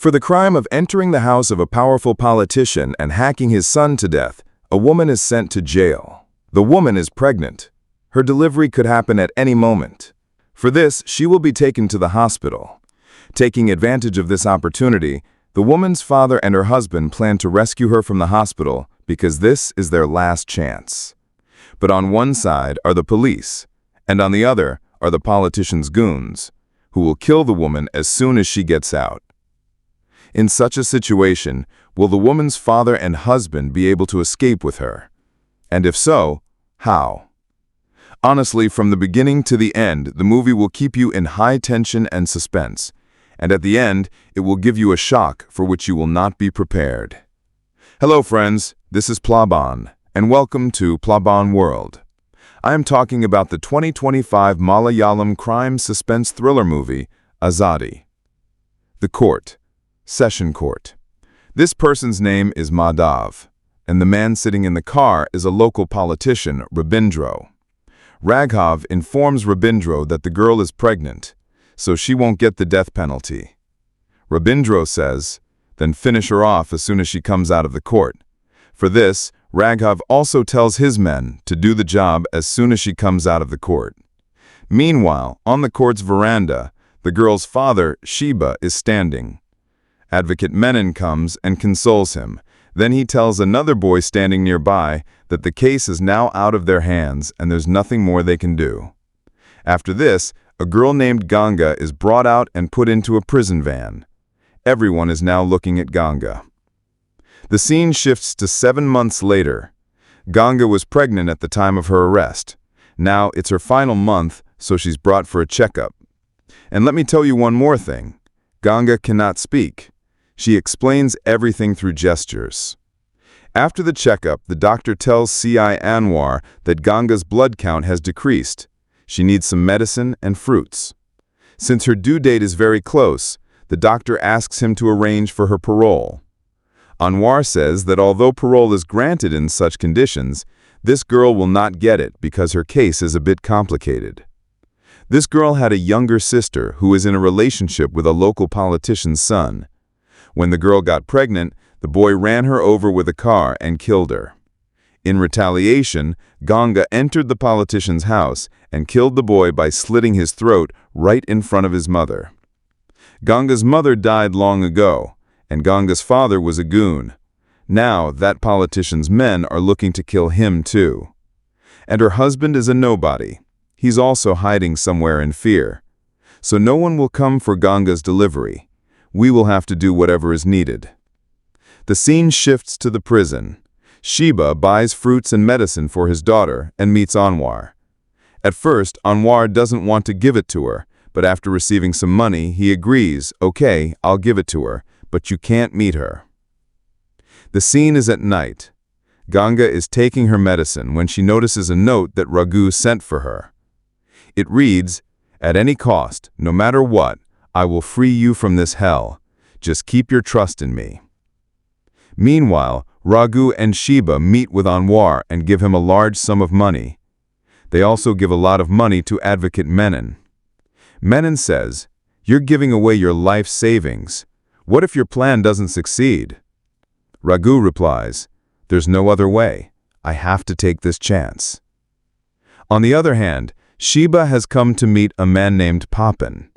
For the crime of entering the house of a powerful politician and hacking his son to death, a woman is sent to jail. The woman is pregnant. Her delivery could happen at any moment. For this, she will be taken to the hospital. Taking advantage of this opportunity, the woman's father and her husband plan to rescue her from the hospital because this is their last chance. But on one side are the police, and on the other are the politician's goons, who will kill the woman as soon as she gets out. In such a situation, will the woman's father and husband be able to escape with her? And if so, how? Honestly, from the beginning to the end, the movie will keep you in high tension and suspense, and at the end, it will give you a shock for which you will not be prepared. Hello friends, this is Plaban, and welcome to Plaban World. I am talking about the 2025 Malayalam crime-suspense thriller movie, Azadi. The Court. Session Court. This person's name is Madhav, and the man sitting in the car is a local politician, Rabindro. Raghav informs Rabindro that the girl is pregnant, so she won't get the death penalty. Rabindro says, then finish her off as soon as she comes out of the court. For this, Raghav also tells his men to do the job as soon as she comes out of the court. Meanwhile, on the court's veranda, the girl's father, Shiba, is standing. Advocate Menon comes and consoles him. Then he tells another boy standing nearby that the case is now out of their hands and there's nothing more they can do. After this, a girl named Ganga is brought out and put into a prison van. Everyone is now looking at Ganga. The scene shifts to 7 months later. Ganga was pregnant at the time of her arrest. Now it's her final month, so she's brought for a checkup. And let me tell you one more thing. Ganga cannot speak. She explains everything through gestures. After the checkup, the doctor tells CI Anwar that Ganga's blood count has decreased. She needs some medicine and fruits. Since her due date is very close, the doctor asks him to arrange for her parole. Anwar says that although parole is granted in such conditions, this girl will not get it because her case is a bit complicated. This girl had a younger sister who is in a relationship with a local politician's son. When the girl got pregnant, the boy ran her over with a car and killed her. In retaliation, Ganga entered the politician's house and killed the boy by slitting his throat right in front of his mother. Ganga's mother died long ago, and Ganga's father was a goon. Now that politician's men are looking to kill him too. And her husband is a nobody. He's also hiding somewhere in fear. So no one will come for Ganga's delivery. We will have to do whatever is needed. The scene shifts to the prison. Shiba buys fruits and medicine for his daughter and meets Anwar. At first, Anwar doesn't want to give it to her, but after receiving some money, he agrees, okay, I'll give it to her, but you can't meet her. The scene is at night. Ganga is taking her medicine when she notices a note that Raghu sent for her. It reads, "At any cost, no matter what, I will free you from this hell. Just keep your trust in me." Meanwhile, Raghu and Shiba meet with Anwar and give him a large sum of money. They also give a lot of money to Advocate Menon. Menon says, "You're giving away your life savings. What if your plan doesn't succeed?" Raghu replies, "There's no other way. I have to take this chance." On the other hand, Shiba has come to meet a man named Papan.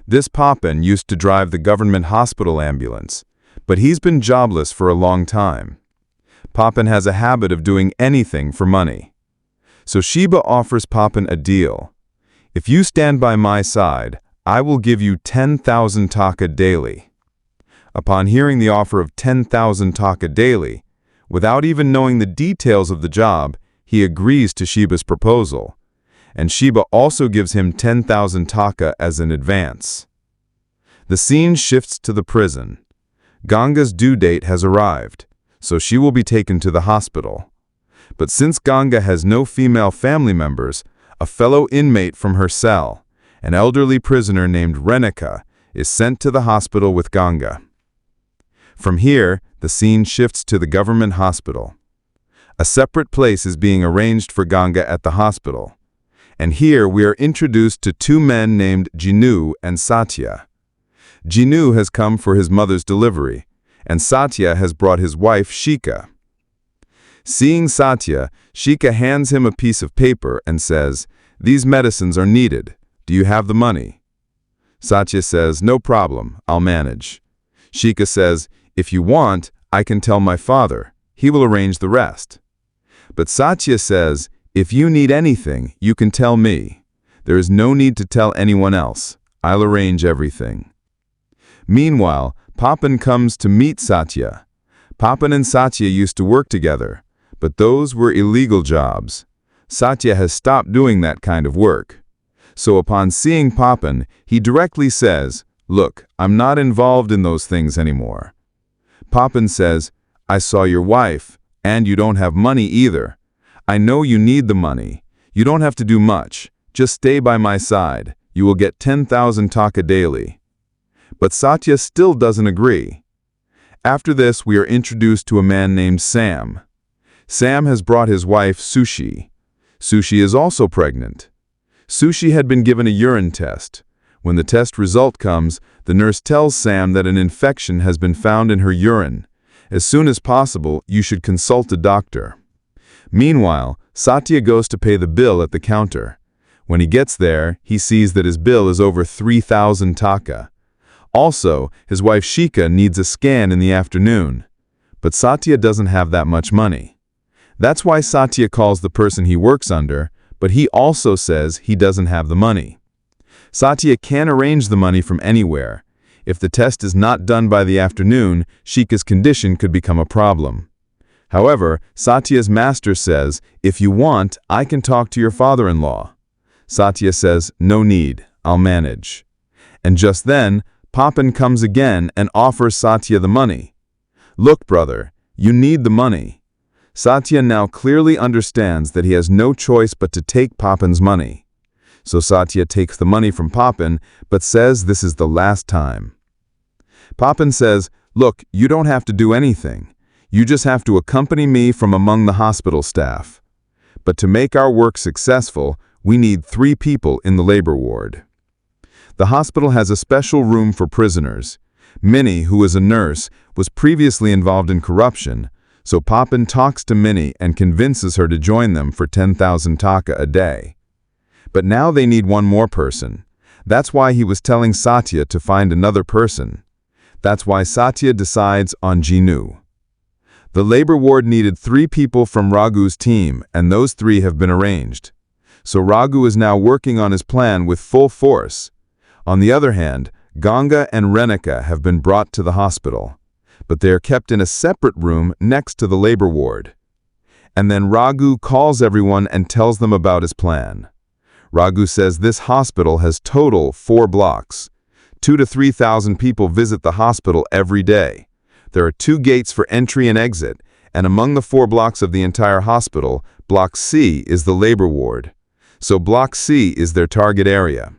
This Papan used to drive the government hospital ambulance, but he's been jobless for a long time. Papan has a habit of doing anything for money. So Shiba offers Papan a deal. "If you stand by my side, I will give you 10,000 taka daily." Upon hearing the offer of 10,000 taka daily, without even knowing the details of the job, he agrees to Shiba's proposal. And Shiba also gives him 10,000 taka as an advance. The scene shifts to the prison. Ganga's due date has arrived, so she will be taken to the hospital. But since Ganga has no female family members, a fellow inmate from her cell, an elderly prisoner named Renuka, is sent to the hospital with Ganga. From here, the scene shifts to the government hospital. A separate place is being arranged for Ganga at the hospital. And here we are introduced to two men named Jinu and Sathya. Jinu has come for his mother's delivery, and Sathya has brought his wife Shika. Seeing Sathya, Shika hands him a piece of paper and says, "These medicines are needed. Do you have the money?" Sathya says, "No problem, I'll manage." Shika says, "If you want, I can tell my father. He will arrange the rest." But Sathya says, "If you need anything, you can tell me. There is no need to tell anyone else. I'll arrange everything." Meanwhile, Papan comes to meet Sathya. Papan and Sathya used to work together, but those were illegal jobs. Sathya has stopped doing that kind of work. So upon seeing Papan, he directly says, "Look, I'm not involved in those things anymore." Papan says, "I saw your wife, and you don't have money either. I know you need the money. You don't have to do much. Just stay by my side. You will get 10,000 taka daily." But Sathya still doesn't agree. After this, we are introduced to a man named Sam. Sam has brought his wife, Sushi. Sushi is also pregnant. Sushi had been given a urine test. When the test result comes, the nurse tells Sam that an infection has been found in her urine. As soon as possible, you should consult a doctor. Meanwhile, Sathya goes to pay the bill at the counter. When he gets there, he sees that his bill is over 3,000 taka. Also, his wife Shika needs a scan in the afternoon. But Sathya doesn't have that much money. That's why Sathya calls the person he works under, but he also says he doesn't have the money. Sathya can't arrange the money from anywhere. If the test is not done by the afternoon, Shika's condition could become a problem. However, Sathya's master says, "If you want, I can talk to your father-in-law." Sathya says, "No need, I'll manage." And just then, Papan comes again and offers Sathya the money. "Look, brother, you need the money." Sathya now clearly understands that he has no choice but to take Papan's money. So Sathya takes the money from Papan, but says this is the last time. Papan says, "Look, you don't have to do anything. You just have to accompany me from among the hospital staff. But to make our work successful, we need 3 people in the labor ward." The hospital has a special room for prisoners. Minnie, who is a nurse, was previously involved in corruption, so Papan talks to Minnie and convinces her to join them for 10,000 taka a day. But now they need one more person. That's why he was telling Sathya to find another person. That's why Sathya decides on Jinu. The labor ward needed 3 people from Raghu's team, and those 3 have been arranged. So Raghu is now working on his plan with full force. On the other hand, Ganga and Renuka have been brought to the hospital, but they are kept in a separate room next to the labor ward. And then Raghu calls everyone and tells them about his plan. Raghu says this hospital has total 4 blocks. 2,000 to 3,000 people visit the hospital every day. There are 2 gates for entry and exit, and among the 4 blocks of the entire hospital, Block C is the labor ward. So Block C is their target area.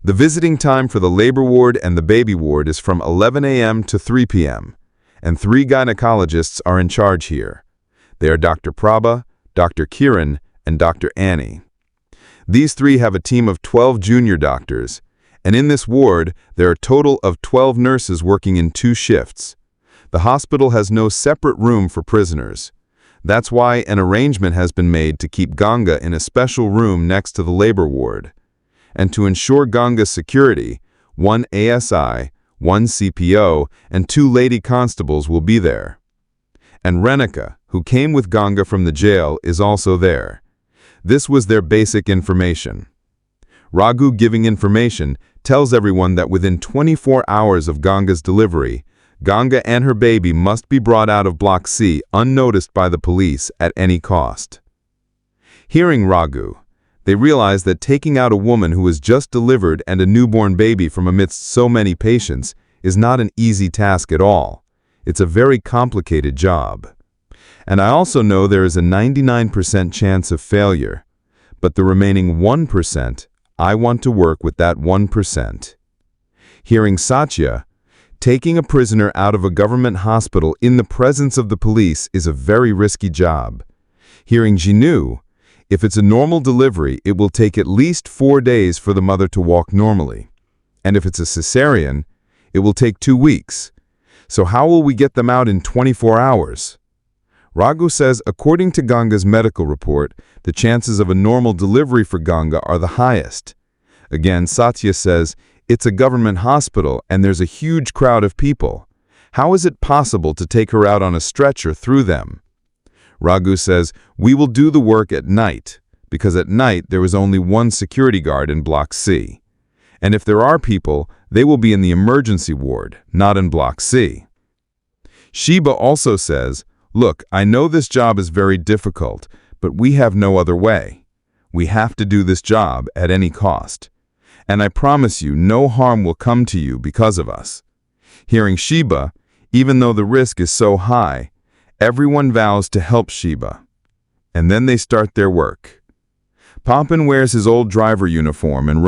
The visiting time for the labor ward and the baby ward is from 11 a.m. to 3 p.m., and 3 gynecologists are in charge here. They are Dr. Prabha, Dr. Kiran, and Dr. Annie. These 3 have a team of 12 junior doctors, and in this ward, there are a total of 12 nurses working in 2 shifts. The hospital has no separate room for prisoners. That's why an arrangement has been made to keep Ganga in a special room next to the labor ward. And to ensure Ganga's security, 1 ASI, 1 CPO, and 2 lady constables will be there. And Renuka, who came with Ganga from the jail, is also there. This was their basic information. Raghu, giving information, tells everyone that within 24 hours of Ganga's delivery, Ganga and her baby must be brought out of Block C unnoticed by the police at any cost. Hearing Raghu, they realize that taking out a woman who has just delivered and a newborn baby from amidst so many patients is not an easy task at all. It's a very complicated job. And I also know there is a 99% chance of failure, but the remaining 1%, I want to work with that 1%. Hearing Sathya, taking a prisoner out of a government hospital in the presence of the police is a very risky job. Hearing Jinu, if it's a normal delivery, it will take at least 4 days for the mother to walk normally. And if it's a cesarean, It will take 2 weeks. So how will we get them out in 24 hours? Raghu says according to Ganga's medical report, the chances of a normal delivery for Ganga are the highest. Again, Sathya says, it's a government hospital and there's a huge crowd of people. How is it possible to take her out on a stretcher through them? Raghu says, we will do the work at night, because at night there is only one security guard in Block C. And if there are people, they will be in the emergency ward, not in Block C. Shiba also says, look, I know this job is very difficult, but we have no other way. We have to do this job at any cost. And I promise you, no harm will come to you because of us. Hearing Shiba, even though the risk is so high, everyone vows to help Shiba. And then they start their work. Papan wears his old driver uniform and